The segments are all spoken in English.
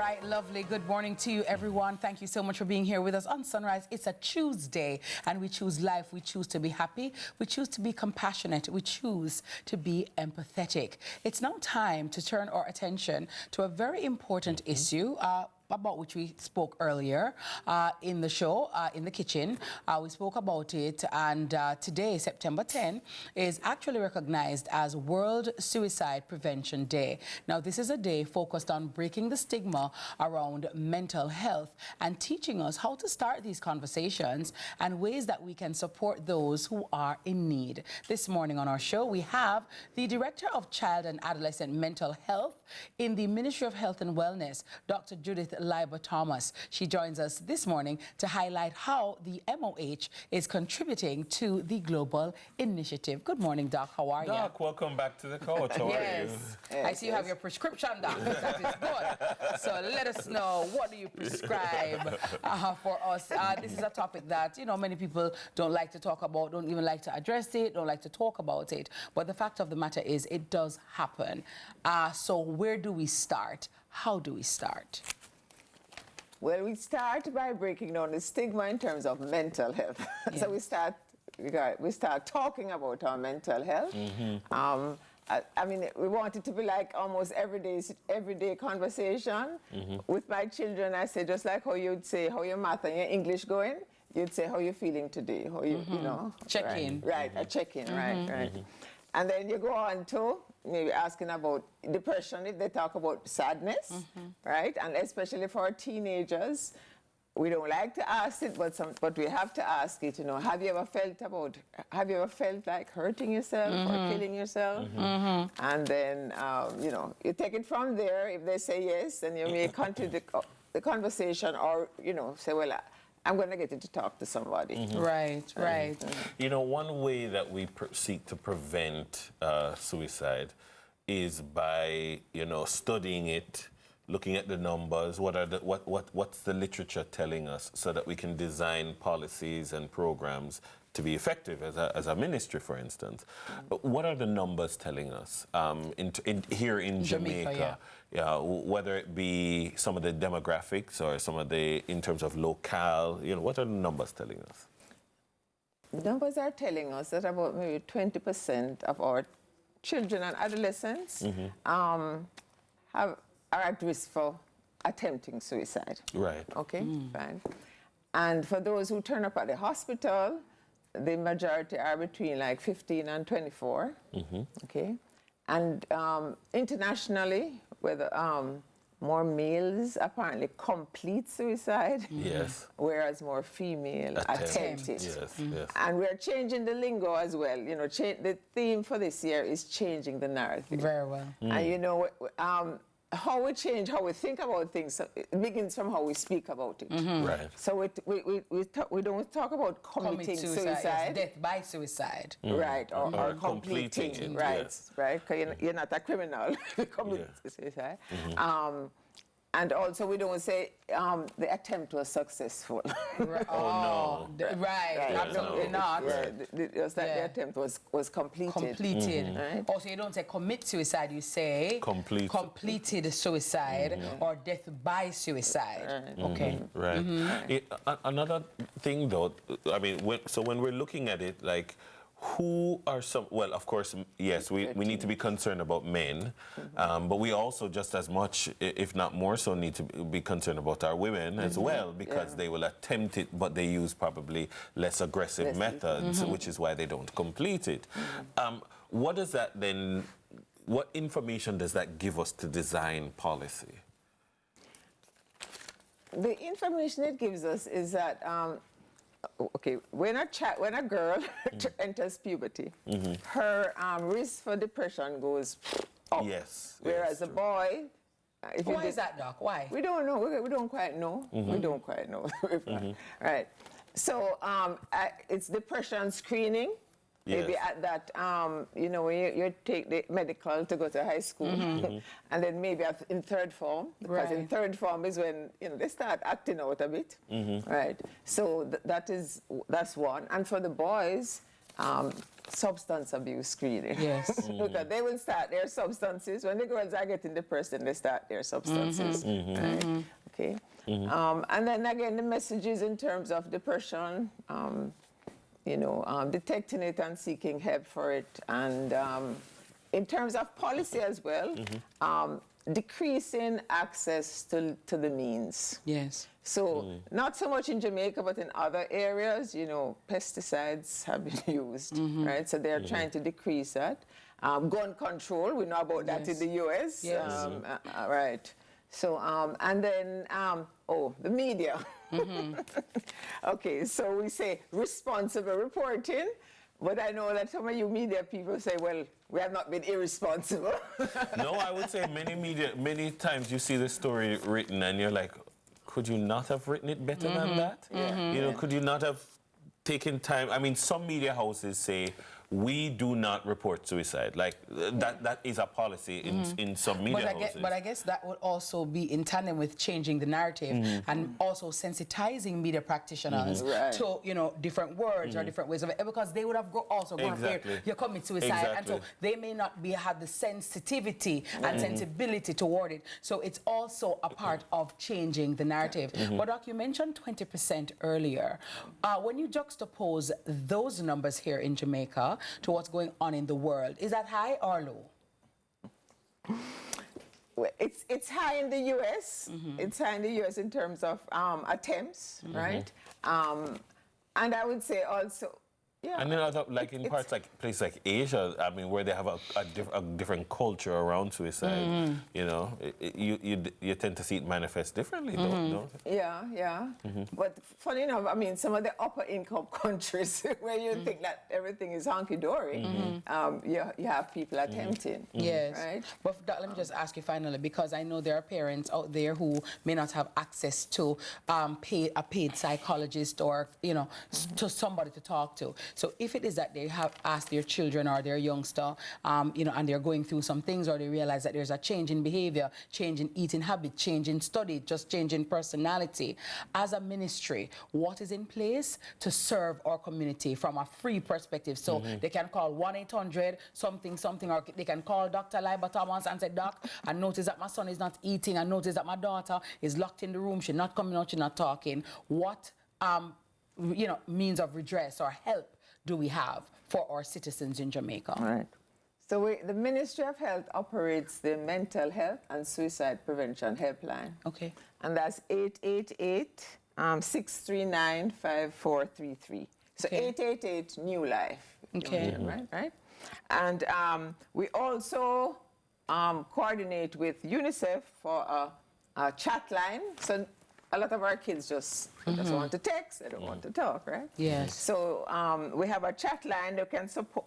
right, lovely. Good morning to you, everyone. Thank you so much for being here with us on Sunrise. It's a Tuesday, and we choose life. We choose to be happy. We choose to be compassionate. We choose to be empathetic. It's now time to turn our attention to a very important issue, about which we spoke earlier in the show, in the kitchen. We spoke about it, and today, September 10, is actually recognized as World Suicide Prevention Day. Now, this is a day focused on breaking the stigma around mental health and teaching us how to start these conversations and ways that we can support those who are in need. This morning on our show, we have the Director of Child and Adolescent Mental Health in the Ministry of Health and Wellness, Dr. Judith Leiba-Thomas. She joins us this morning to highlight how the MOH is contributing to the global initiative. Good morning, Doc. How are you? Doc, welcome back to the couch. How are you? I see you have your prescription, Doc. That is good. So let us know, what do you prescribe for us? This is a topic that, many people don't like to talk about, don't even like to address it, don't like to talk about it. But the fact of the matter is, it does happen. So where do we start? How do we start? Well, we start by breaking down the stigma in terms of mental health. Yeah. So we start talking about our mental health. Mm-hmm. I mean, we want it to be like almost everyday conversation. Mm-hmm. With my children, I say, just like how you'd say, how your math and your English going, you'd say, how you feeling today? How you, check-in. Right, a check-in, right. Mm-hmm. And then you go on to maybe asking about depression, if they talk about sadness, right? And especially for our teenagers, we don't like to ask it, but we have to ask it, have you ever felt like hurting yourself or killing yourself? And then, you take it from there. If they say yes, then you may continue the conversation, or, say, well, I'm going to get you to talk to somebody. Right. One way that we seek to prevent suicide is by, studying it, looking at the numbers, what's the literature telling us, so that we can design policies and programs to be effective as a ministry, for instance. What are the numbers telling us here in Jamaica? Yeah, whether it be some of the demographics or some of the, in terms of locale, what are the numbers telling us? Numbers are telling us that about maybe 20% of our children and adolescents are at risk for attempting suicide. Right. Okay, fine. And for those who turn up at the hospital, the majority are between like 15 and 24. Okay. And internationally, whether more males apparently complete suicide, yes, whereas more female attempt it. Yes. And we're changing the lingo as well. The theme for this year is changing the narrative. Very well. And how we change how we think about things, it begins from how we speak about it. Right. So we don't talk about committing suicide. Yes, death by suicide. Right, or completing it. Right, yes. Right, because you're not a criminal if you commit suicide. And also, we don't say the attempt was successful. Right. Oh, no. Right, absolutely not. Yeah, the attempt was completed. Completed. Right. Also, you don't say commit suicide, you say completed suicide or death by suicide. Right. Okay. Right. Another thing, though, I mean, when we're looking at it, like, who are some, well, of course, yes, we need to be concerned about men, but we also just as much, if not more so, need to be concerned about our women as well, because they will attempt it, but they use probably less aggressive methods, which is why they don't complete it. What does that then, what information does that give us to design policy? The information it gives us is that okay, when a girl enters puberty, her risk for depression goes up. Yes. Whereas a boy, why is that, Doc? Why? We don't know. We don't quite know. We don't quite know. Right. So it's depression screening. Yes. Maybe at that, when you take the medical to go to high school, and then maybe in third form, because in third form is when they start acting out a bit, right? So that's one. And for the boys, substance abuse screening. Yes. Because they will start their substances. When the girls are getting depressed, then they start their substances. Right? Okay. And then again, the messages in terms of depression, detecting it and seeking help for it. And in terms of policy as well, decreasing access to the means. Yes. So not so much in Jamaica, but in other areas, pesticides have been used, right? So they're trying to decrease that. Gun control, we know about that in the U.S. Yes. Right. So, and then, the media. Okay, so we say responsible reporting, but I know that some of you media people say, well, we have not been irresponsible. No, I would say many times you see the story written and you're like, could you not have written it better than that? Could you not have taken time? I mean, some media houses say, we do not report suicide. Like, that is a policy in some media houses. But I guess that would also be in tandem with changing the narrative and also sensitizing media practitioners to, different words or different ways of it, because they would have also grown up here, you commit suicide, and so they may not have the sensitivity and sensibility toward it. So it's also a part of changing the narrative. But Doc, you mentioned 20% earlier. When you juxtapose those numbers here in Jamaica to what's going on in the world, is that high or low? Well, it's high in the U.S. It's high in the U.S. in terms of attempts, right? And I would say also, and then in parts places like Asia, I mean, where they have a different culture around suicide, you tend to see it manifest differently, don't you? Yeah. But funny enough, I mean, some of the upper income countries where you think that everything is hunky-dory, you have people attempting. Yes. Right? But Doc, let me just ask you finally, because I know there are parents out there who may not have access to a paid psychologist or, to somebody to talk to. So if it is that they have asked their children or their youngster, and they're going through some things, or they realize that there's a change in behavior, change in eating habit, change in study, just change in personality, as a ministry, what is in place to serve our community from a free perspective? So they can call 1-800 something, or they can call Dr. Leiba-Thomas and say, Doc, I notice that my son is not eating, I notice that my daughter is locked in the room, she's not coming out, she's not talking. What means of redress or help do we have for our citizens in Jamaica? All right. So the Ministry of Health operates the Mental Health and Suicide Prevention Helpline. Okay. And that's 888-639-5433. So 888 New Life. Okay. Right? And we also coordinate with UNICEF for a chat line. So a lot of our kids just want to text, they don't want to talk, right? Yes. So we have a chat line.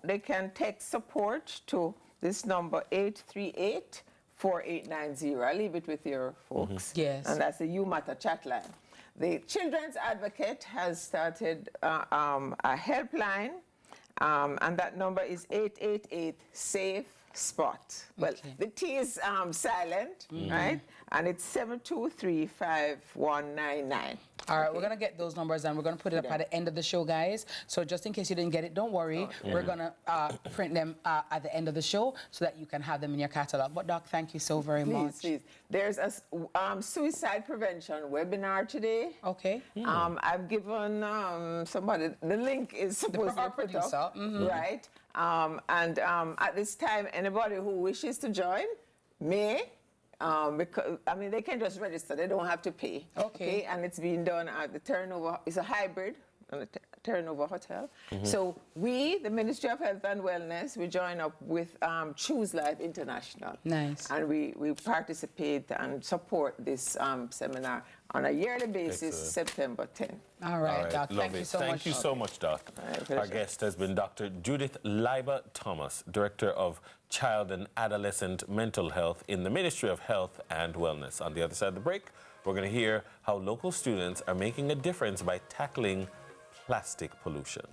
They can text support to this number 838-4890. I'll leave it with your folks. Yes. And that's the You Matter chat line. The Children's Advocate has started a helpline, and that number is 888-SAFE-SPOT. Well, the T is silent, right? And it's 723-5199. All right, we're going to get those numbers and we're going to put it up at the end of the show, guys. So just in case you didn't get it, don't worry. We're going to print them at the end of the show so that you can have them in your catalog. But Doc, thank you so very much. Please. There's a suicide prevention webinar today. Okay. I've given somebody, the link is supposed to be put up. Right. At this time, anybody who wishes to join may. Because, I mean, they can just register. They don't have to pay. Okay. And it's being done at the Turnover. It's a hybrid on the Turnover Hotel. So we, the Ministry of Health and Wellness, we join up with Choose Life International. Nice. And we participate and support this seminar on a yearly basis, September 10th. All right, Doc. Thank you so much. Thank you so much, Doc. Our guest has been Dr. Judith Leiba-Thomas, Director of Child and Adolescent Mental Health in the Ministry of Health and Wellness. On the other side of the break, we're going to hear how local students are making a difference by tackling plastic pollution.